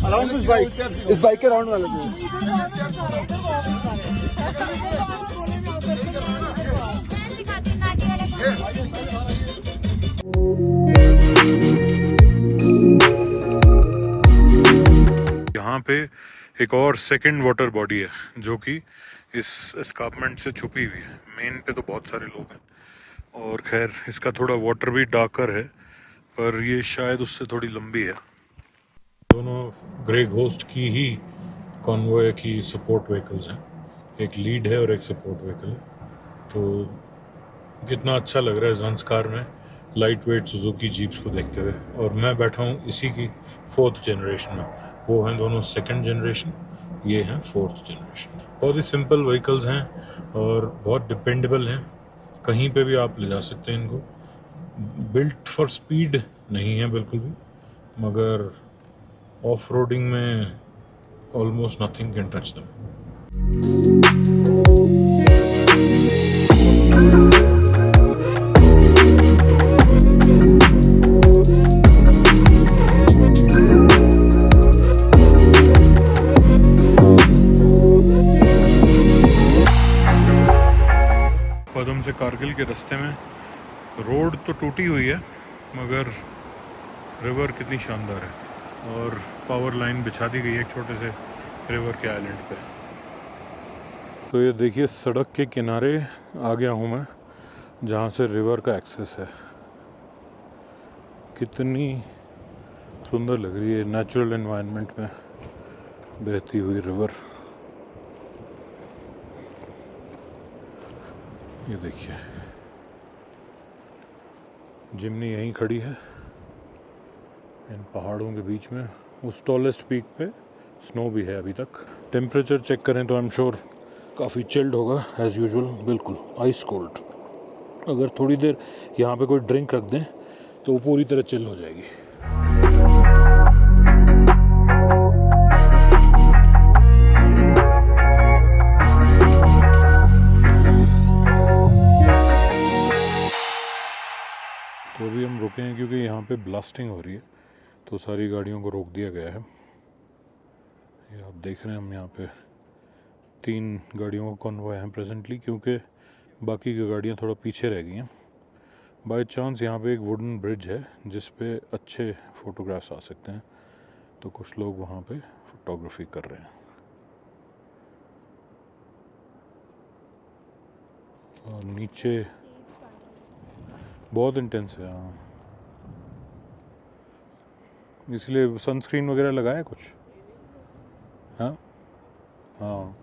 अराउंड दिस बाइक, इस बाइक के राउंड वाले को। यहाँ पे एक और सेकंड वाटर बॉडी है जो कि इस एस्कार्पमेंट से छुपी हुई है। मेन पे तो बहुत सारे लोग हैं और खैर इसका थोड़ा वाटर भी डार्कर है, पर ये शायद उससे थोड़ी लंबी है। दोनों ग्रे घोस्ट की ही कॉन्वॉय की सपोर्ट व्हीकल्स हैं, एक लीड है और एक सपोर्ट व्हीकल है। तो कितना अच्छा लग रहा है ज़ंस्कार में लाइट वेट सुजुकी जीप्स को देखते हुए। और मैं बैठा हूँ इसी की 4th जनरेशन में। वो हैं दोनों 2nd जनरेशन, ये हैं 4th जनरेशन। बहुत ही सिंपल व्हीकल्स हैं और बहुत डिपेंडेबल हैं, कहीं पे भी आप ले जा सकते हैं इनको। बिल्ट फॉर स्पीड नहीं है बिल्कुल भी, मगर ऑफ रोडिंग में almost nothing can touch them. Padum से कारगिल के रास्ते में रोड तो टूटी हुई है, मगर रिवर कितनी शानदार है और पावर लाइन बिछा दी गई है एक छोटे से रिवर के आइलैंड पे। तो ये देखिए सड़क के किनारे आ गया हूँ मैं, जहाँ से रिवर का एक्सेस है। कितनी सुंदर लग रही है नेचुरल एनवायरनमेंट में बहती हुई रिवर। ये देखिए जिमनी यहीं खड़ी है इन पहाड़ों के बीच में। उस टॉलेस्ट पीक पे स्नो भी है अभी तक। टेम्परेचर चेक करें तो आई एम श्योर काफ़ी चिल्ड होगा एज़ यूजुअल, बिल्कुल आइस कोल्ड। अगर थोड़ी देर यहाँ पे कोई ड्रिंक रख दें तो वो पूरी तरह चिल हो जाएगी। तो अभी हम रुके हैं क्योंकि यहाँ पे ब्लास्टिंग हो रही है, तो सारी गाड़ियों को रोक दिया गया है। ये आप देख रहे हैं हम यहाँ पे 3 गाड़ियों का कॉन्वॉय है प्रेजेंटली, क्योंकि बाकी की गाड़ियाँ थोड़ा पीछे रह गई हैं। बाय चांस यहाँ पे एक वुडन ब्रिज है जिस पे अच्छे फ़ोटोग्राफ्स आ सकते हैं, तो कुछ लोग वहाँ पे फोटोग्राफी कर रहे हैं। और नीचे बहुत इंटेंस है। हाँ, इसलिए सनस्क्रीन वगैरह लगाया कुछ। हाँ हाँ,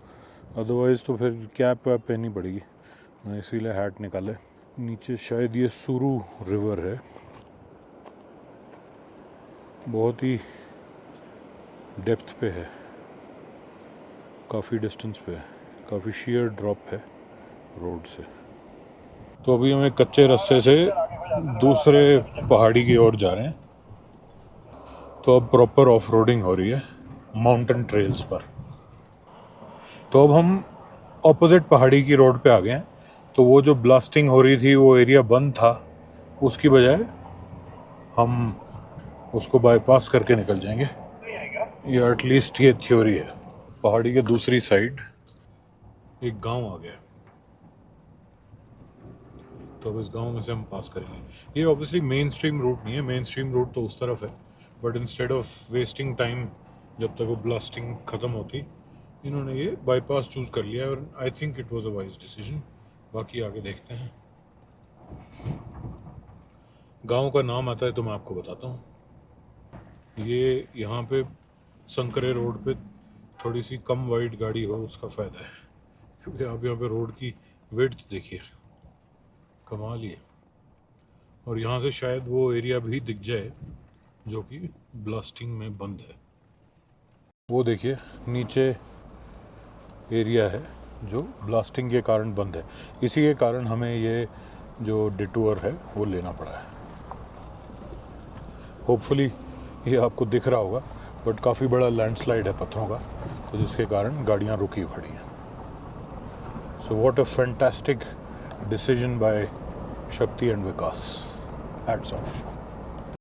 अदरवाइज़ तो फिर कैप वैप पहननी पड़ेगी, मैं इसीलिए हैट निकाले। नीचे शायद ये सुरू रिवर है, बहुत ही डेप्थ पे है, काफ़ी डिस्टेंस पे है, काफ़ी शेयर ड्रॉप है रोड से। तो अभी हम एक कच्चे रास्ते से दूसरे पहाड़ी की ओर जा रहे हैं। तो अब प्रॉपर ऑफ रोडिंग हो रही है माउंटेन ट्रेल्स पर। तो अब हम ऑपोजिट पहाड़ी की रोड पे आ गए हैं। तो वो जो ब्लास्टिंग हो रही थी वो एरिया बंद था, उसकी बजाय हम उसको बाईपास करके निकल जाएंगे, या एटलीस्ट ये थ्योरी है। पहाड़ी के दूसरी साइड एक गांव आ गया, तो अब इस गांव में से हम पास करेंगे। ये ऑब्वियसली मेन स्ट्रीम रूट नहीं है, मेन स्ट्रीम रूट तो उस तरफ है, but instead of wasting time जब तक वो ब्लास्टिंग ख़त्म होती, इन्होंने ये बाईपास चूज़ कर लिया और I think it was a wise decision. बाकी आगे देखते हैं। गांव का नाम आता है तो मैं आपको बताता हूँ। ये यहाँ पे संकरे रोड पे थोड़ी सी कम वाइड गाड़ी हो उसका फ़ायदा है, क्योंकि आप यहाँ पे रोड की विड्थ देखिए, कमाल ही है। और यहाँ से शायद वो एरिया भी दिख जाए जो कि ब्लास्टिंग में बंद है। वो देखिए नीचे एरिया है जो ब्लास्टिंग के कारण बंद है, इसी के कारण हमें ये जो डिटूर है वो लेना पड़ा है। होपफुली ये आपको दिख रहा होगा, बट काफ़ी बड़ा लैंडस्लाइड है पत्थरों का, तो जिसके कारण गाड़ियाँ रुकी खड़ी हैं। So what a fantastic decision by शक्ति एंड विकास, हैट्स ऑफ।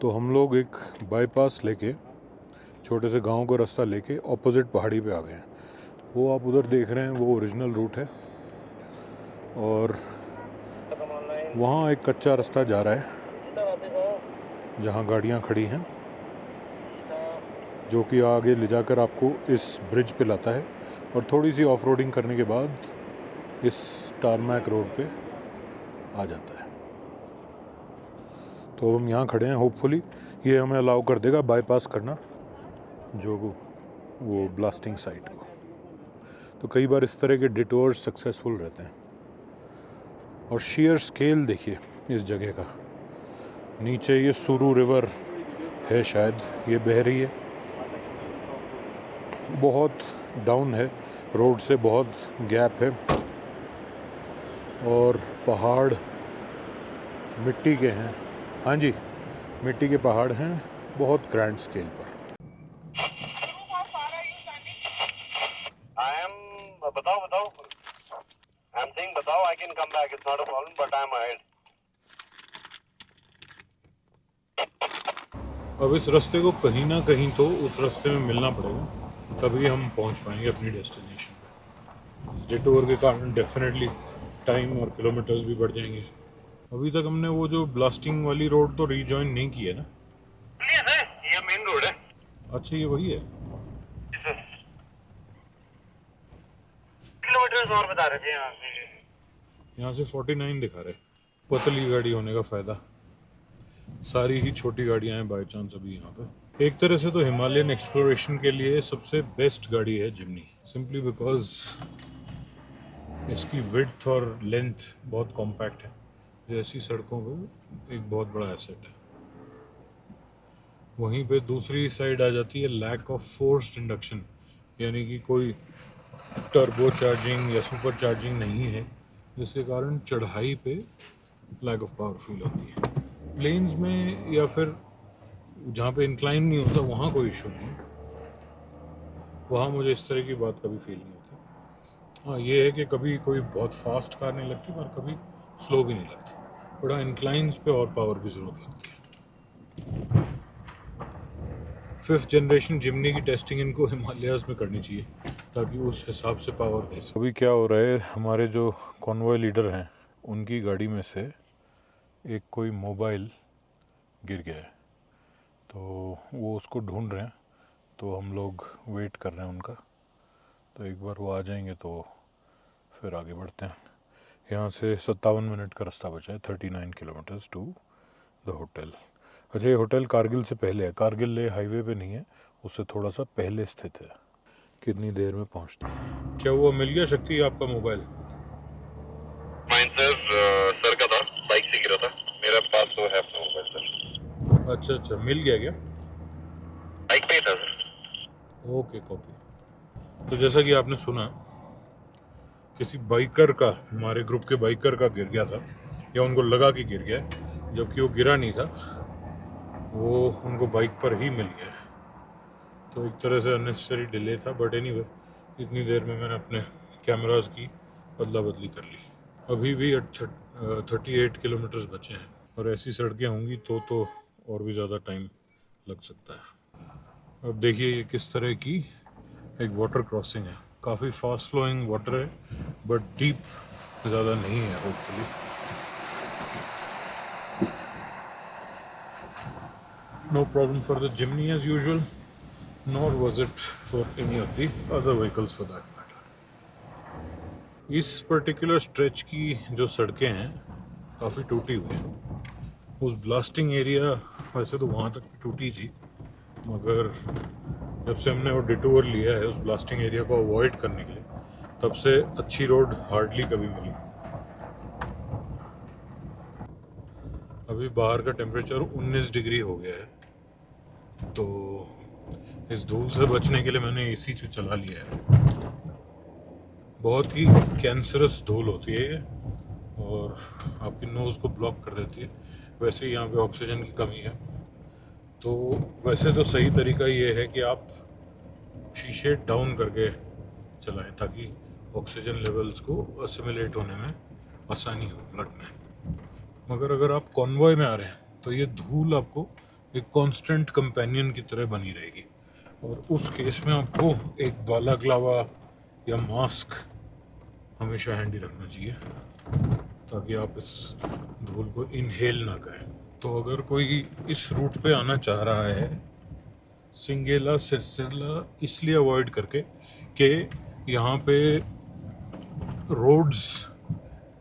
तो हम लोग एक बाईपास लेके, छोटे से गांव का रास्ता लेके ऑपोजिट पहाड़ी पे आ गए हैं। वो आप उधर देख रहे हैं वो ओरिजिनल रूट है, और वहाँ एक कच्चा रास्ता जा रहा है जहाँ गाड़ियाँ खड़ी हैं, जो कि आगे ले जाकर आपको इस ब्रिज पे लाता है, और थोड़ी सी ऑफ रोडिंग करने के बाद इस टारमैक रोड पे आ जाता है। तो हम यहाँ खड़े हैं, होपफुली ये हमें अलाउ कर देगा बाईपास करना जो वो ब्लास्टिंग साइट को। तो कई बार इस तरह के डिटोर्स सक्सेसफुल रहते हैं। और शेयर स्केल देखिए इस जगह का, नीचे ये सुरू रिवर है शायद, ये बह रही है, बहुत डाउन है, रोड से बहुत गैप है, और पहाड़ मिट्टी के हैं। हाँ जी, मिट्टी के पहाड़ हैं, बहुत ग्रैंड स्केल पर। बताओ, I can come back, it's not a problem, but I'm ahead. अब इस रास्ते को कहीं ना कहीं तो उस रास्ते में मिलना पड़ेगा, तभी हम पहुंच पाएंगे अपनी डेस्टिनेशन पे। इस डिटूर के कारण डेफिनेटली टाइम और किलोमीटर्स भी बढ़ जाएंगे। अभी तक हमने वो जो ब्लास्टिंग वाली रोड तो रीजॉइन नहीं की है ना? ये मेन रोड है। अच्छा, ये वही है। किलोमीटर्स और बता रहे थे यहाँ से 49 दिखा रहे। पतली गाड़ी होने का फ़ायदा, सारी ही छोटी गाड़ियाँ हैं बाई चांस अभी यहाँ पे। एक तरह से तो हिमालयन एक्सप्लोरेशन के लिए सबसे बेस्ट गाड़ी है जिम्नी, सिंपली बिकॉज इसकी विड्थ और लेंथ बहुत कॉम्पैक्ट है, जो ऐसी सड़कों को एक बहुत बड़ा एसेट है। वहीं पे दूसरी साइड आ जाती है लैक ऑफ फोर्स्ड इंडक्शन, यानी कि कोई टर्बो चार्जिंग या सुपर चार्जिंग नहीं है, जिसके कारण चढ़ाई पे लैक ऑफ पावर फील होती है। प्लेन्स में या फिर जहाँ पे इंक्लाइन नहीं होता वहाँ कोई इशू नहीं, वहाँ मुझे इस तरह की बात कभी फील नहीं होती। हाँ, ये है कि कभी कोई बहुत फास्ट कार नहीं लगती और कभी स्लो भी नहीं लगती, बड़ा इंक्लाइंस पे और पावर की ज़रूरत लगती है। 5th जनरेशन जिम्नी की टेस्टिंग इनको हिमालयाज़ में करनी चाहिए ताकि उस हिसाब से पावर दे सके। अभी क्या हो रहा है, हमारे जो कॉन्वॉय लीडर हैं उनकी गाड़ी में से एक कोई मोबाइल गिर गया है, तो वो उसको ढूंढ रहे हैं, तो हम लोग वेट कर रहे हैं उनका। तो एक बार वो आ जाएंगे तो फिर आगे बढ़ते हैं। यहाँ से 57 मिनट का रास्ता बचा है, 39 किलोमीटर्स टू द होटल। अच्छा, ये होटल कारगिल से पहले है, कारगिल ले हाईवे पे नहीं है, उससे थोड़ा सा पहले स्थित है। कितनी देर में पहुंचते हैं। क्या हुआ, मिल गया शक्ति आपका मोबाइल? माइन सर का था, बाइक से गिरा था। मेरा पास तो है अपना मोबाइल सर। अच्छा अच्छा, मिल गया क्या? बाइक पे ही था सर। Okay, copy. तो जैसा कि आपने सुना, किसी बाइकर का, हमारे ग्रुप के बाइकर का गिर गया था, या उनको लगा कि गिर गया, जबकि वो गिरा नहीं था, वो उनको बाइक पर ही मिल गया। तो एक तरह से अननेसेसरी डिले था, बट एनीवे इतनी देर में मैंने अपने कैमरास की अदला बदली कर ली। अभी भी 38 किलोमीटर्स बचे हैं, और ऐसी सड़कें होंगी तो और भी ज़्यादा टाइम लग सकता है। अब देखिए ये किस तरह की एक वाटर क्रॉसिंग है। काफ़ी फास्ट फ्लोइंग वाटर है, बट डीप ज़्यादा नहीं है hopefully. No problem for the Jimny as usual, nor was it for any of the other vehicles for that matter. इस पर्टिकुलर स्ट्रेच की जो सड़कें हैं काफ़ी टूटी हुई हैं। उस ब्लास्टिंग एरिया वैसे तो वहाँ तक टूटी थी, मगर जब से हमने वो डिटूर लिया है उस ब्लास्टिंग एरिया को अवॉइड करने के लिए, तब से अच्छी रोड हार्डली कभी मिली। अभी बाहर का टेम्परेचर 19 डिग्री हो गया है, तो इस धूल से बचने के लिए मैंने एसी चला लिया है। बहुत ही कैंसरस धूल होती है ये, और आपकी नोज़ को ब्लॉक कर देती है। वैसे ही यहाँ पे ऑक्सीजन की कमी है, तो वैसे तो सही तरीका ये है कि आप शीशे डाउन करके चलाएं, ताकि ऑक्सीजन लेवल्स को असिमिलेट होने में आसानी हो ब्लड में। मगर अगर आप कॉन्वॉय में आ रहे हैं तो ये धूल आपको एक कांस्टेंट कंपेनियन की तरह बनी रहेगी, और उस केस में आपको एक बालाक्लावा या मास्क हमेशा हैंडी रखना चाहिए, ताकि आप इस धूल को इनहेल ना करें। तो अगर कोई इस रूट पे आना चाह रहा है, सिंगेला सिरसिला इसलिए अवॉइड करके कि यहाँ पे रोड्स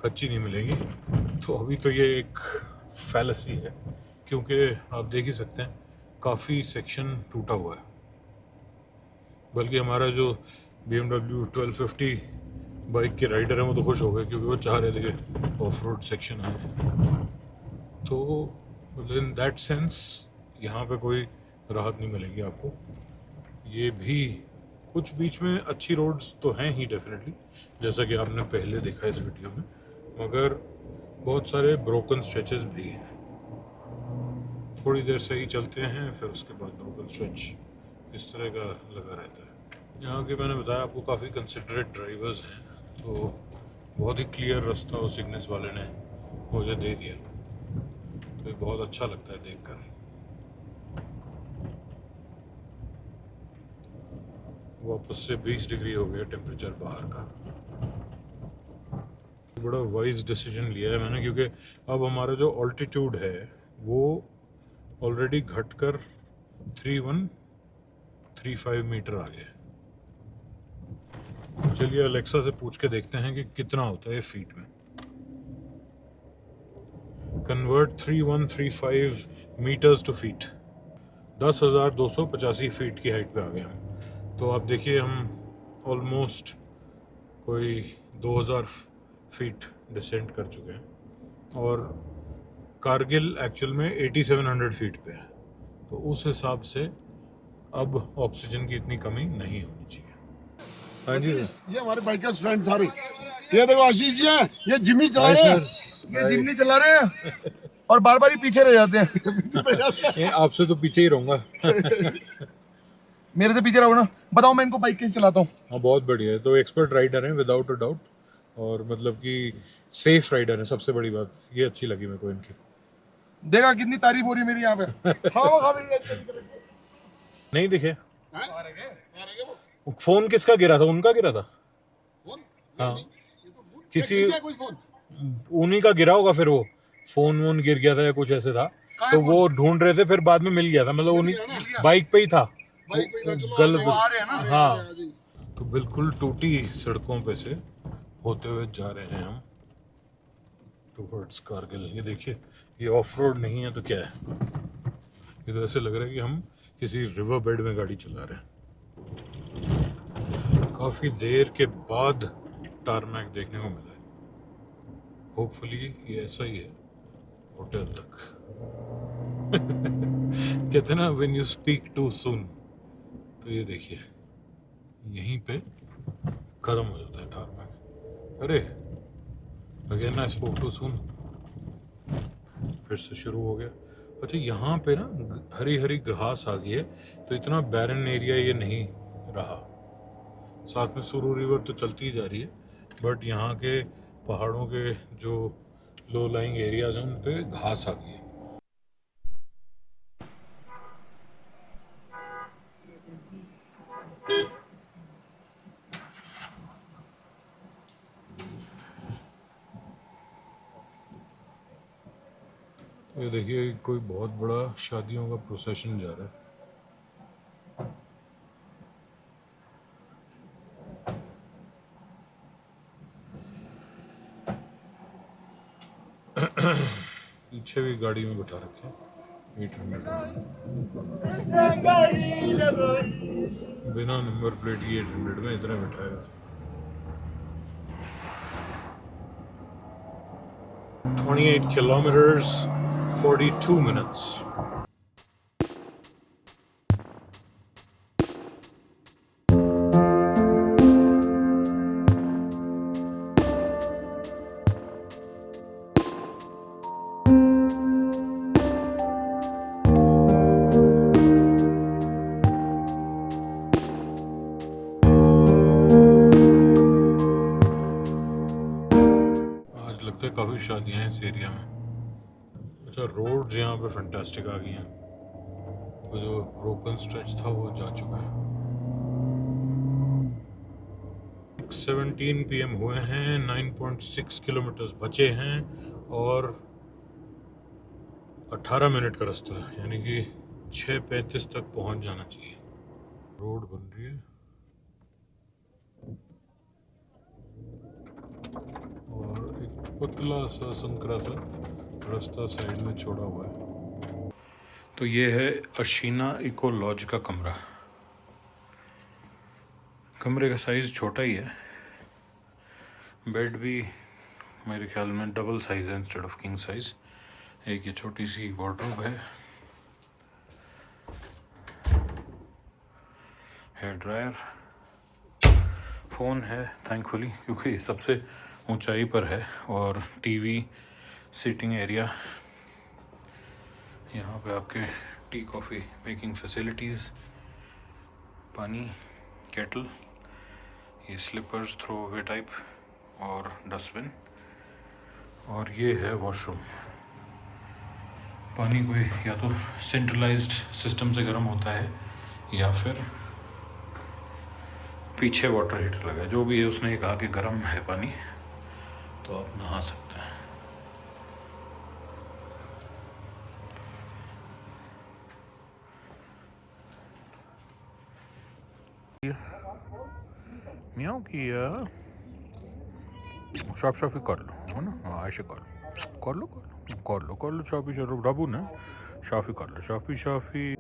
कच्ची नहीं मिलेगी, तो अभी तो ये एक फैलेसी है, क्योंकि आप देख ही सकते हैं काफ़ी सेक्शन टूटा हुआ है। बल्कि हमारा जो BMW 1250 बाइक के राइडर हैं वो तो खुश हो गए, क्योंकि वो चाह रहे थे कि ऑफ रोड सेक्शन आए। तो इन दैट सेंस यहाँ पे कोई राहत नहीं मिलेगी आपको। ये भी कुछ बीच में अच्छी रोड्स तो हैं ही डेफिनेटली, जैसा कि आपने पहले देखा इस वीडियो में, मगर बहुत सारे ब्रोकन स्ट्रेचेस भी हैं। थोड़ी देर सही चलते हैं, फिर उसके बाद ब्रोकन स्ट्रेच इस तरह का लगा रहता है। यहाँ के मैंने बताया आपको काफ़ी कंसिडरेट ड्राइवर्स हैं, तो बहुत ही क्लियर रास्ता उस सिग्नल्स वाले ने मुझे दे दिया, तो ये बहुत अच्छा लगता है देखकर। वापस से 20 डिग्री हो गया टेम्परेचर बाहर का। बड़ा वाइज डिसीजन लिया है मैंने, क्योंकि अब हमारा जो ऑल्टीट्यूड है वो ऑलरेडी घटकर 3135 मीटर आ गया। चलिए अलेक्सा से पूछ के देखते हैं कि कितना होता है फीट में। Convert 3135 metres to feet, 10,285 feet की हाइट पे आ गए हम। तो आप देखिए हम ऑलमोस्ट कोई 2000 फीट डिसेंड कर चुके हैं, और कारगिल एक्चुअल में 8700 फीट पे है, तो उस हिसाब से अब ऑक्सीजन की इतनी कमी नहीं होनी चाहिए। हाँ जी, ये हमारे बाइकर्स फ्रेंड सारे, ये देखो आशीष जी हैं, ये जिम्नी चला रहे हैं, ये जिम्नी चला रहे हैं और बार बार ही पीछे रह जाते हैं। ये आपसे तो पीछे ही रहूंगा। मेरे से पीछे रहो ना, बताओ मैं इनको बाइक कैसे चलाता हूँ। हाँ बहुत बढ़िया है, तो एक्सपर्ट राइडर हैं विदाउट अ डाउट, और मतलब कि सेफ राइडर है। सबसे बड़ी बात ये अच्छी लगी मेरे को इनकी। देखा कितनी तारीफ हो रही है मेरी यहाँ पे। नहीं दिखे फोन किसका गिरा था? उनका गिरा था। हाँ किसी उन्हीं का गिरा होगा, फिर वो फोन वोन गिर गया था या कुछ ऐसे था, तो वो ढूंढ रहे थे, फिर बाद में मिल गया था, मतलब उन्हीं बाइक पे ही था। गलत, हाँ। तो बिल्कुल टूटी सड़कों पे से होते हुए जा रहे हैं हम टुवर्ड्स कारगिल। ये देखिए, ये ऑफ रोड नहीं है तो क्या है, ये तो ऐसे लग रहा है कि हम किसी रिवर बेड में गाड़ी चला रहे हैं। काफ़ी देर के बाद टारमैक देखने को मिला है। होपफुली ये ऐसा ही है होटल तक। कहते ना when you speak too soon, तो ये देखिए यहीं पे खत्म हो जाता है टारमैक। अरे again I spoke too soon, फिर से शुरू हो गया। अच्छा यहाँ पे ना हरी हरी घास आ गई है, तो इतना बैरन एरिया ये नहीं रहा। साथ में सुरू रिवर तो चलती ही जा रही है, बट यहाँ के पहाड़ों के जो लो लाइंग एरियाज हैं उन पे घास आ गई है। ये देखिए कोई बहुत बड़ा शादियों का प्रोसेशन जा रहा है। पीछे भी गाड़ी में बैठा रखे हैं 800 बिना नंबर प्लेट की 800 में इतना बैठा है। 28 kilometers 42 minutes। लगता है काफ़ी शादियां हैं इस एरिया में। अच्छा रोड्स यहाँ पे फैंटास्टिक आ गई हैं, वो जो ब्रोकन स्ट्रेच था वो जा चुका है। 17 PM हुए हैं, 9.6 किलोमीटर्स बचे हैं और 18 मिनट का रास्ता है, यानी कि 6:35 तक पहुँच जाना चाहिए। रोड बन रही है और एक पतला सा संकरा सा रास्ता साइड में छोड़ा हुआ है। तो ये है अशीना इको लॉज का कमरा। कमरे का साइज़ छोटा ही है, बेड भी मेरे ख्याल में डबल साइज़ है इंस्टेड ऑफ किंग साइज़। एक ये छोटी सी वार्डरोब है, हेयर ड्रायर, फ़ोन है थैंकफुली क्योंकि सबसे ऊंचाई पर है, और टीवी, सीटिंग एरिया, यहाँ पे आपके टी कॉफ़ी मेकिंग फैसिलिटीज़, पानी, केटल, ये स्लीपर्स थ्रो अवे टाइप और डस्टबिन, और ये है वॉशरूम। पानी कोई या तो सेंट्रलाइज्ड सिस्टम से गर्म होता है या फिर पीछे वाटर हीटर लगा है, जो भी है उसने कहा कि गर्म है पानी तो आप नहा सकते हैं। म्याऊ किया, साफ कर लो है ना, हाँ ऐसे कर लो शाफी, चलो बाबू ने शाफी कर लो, शाफी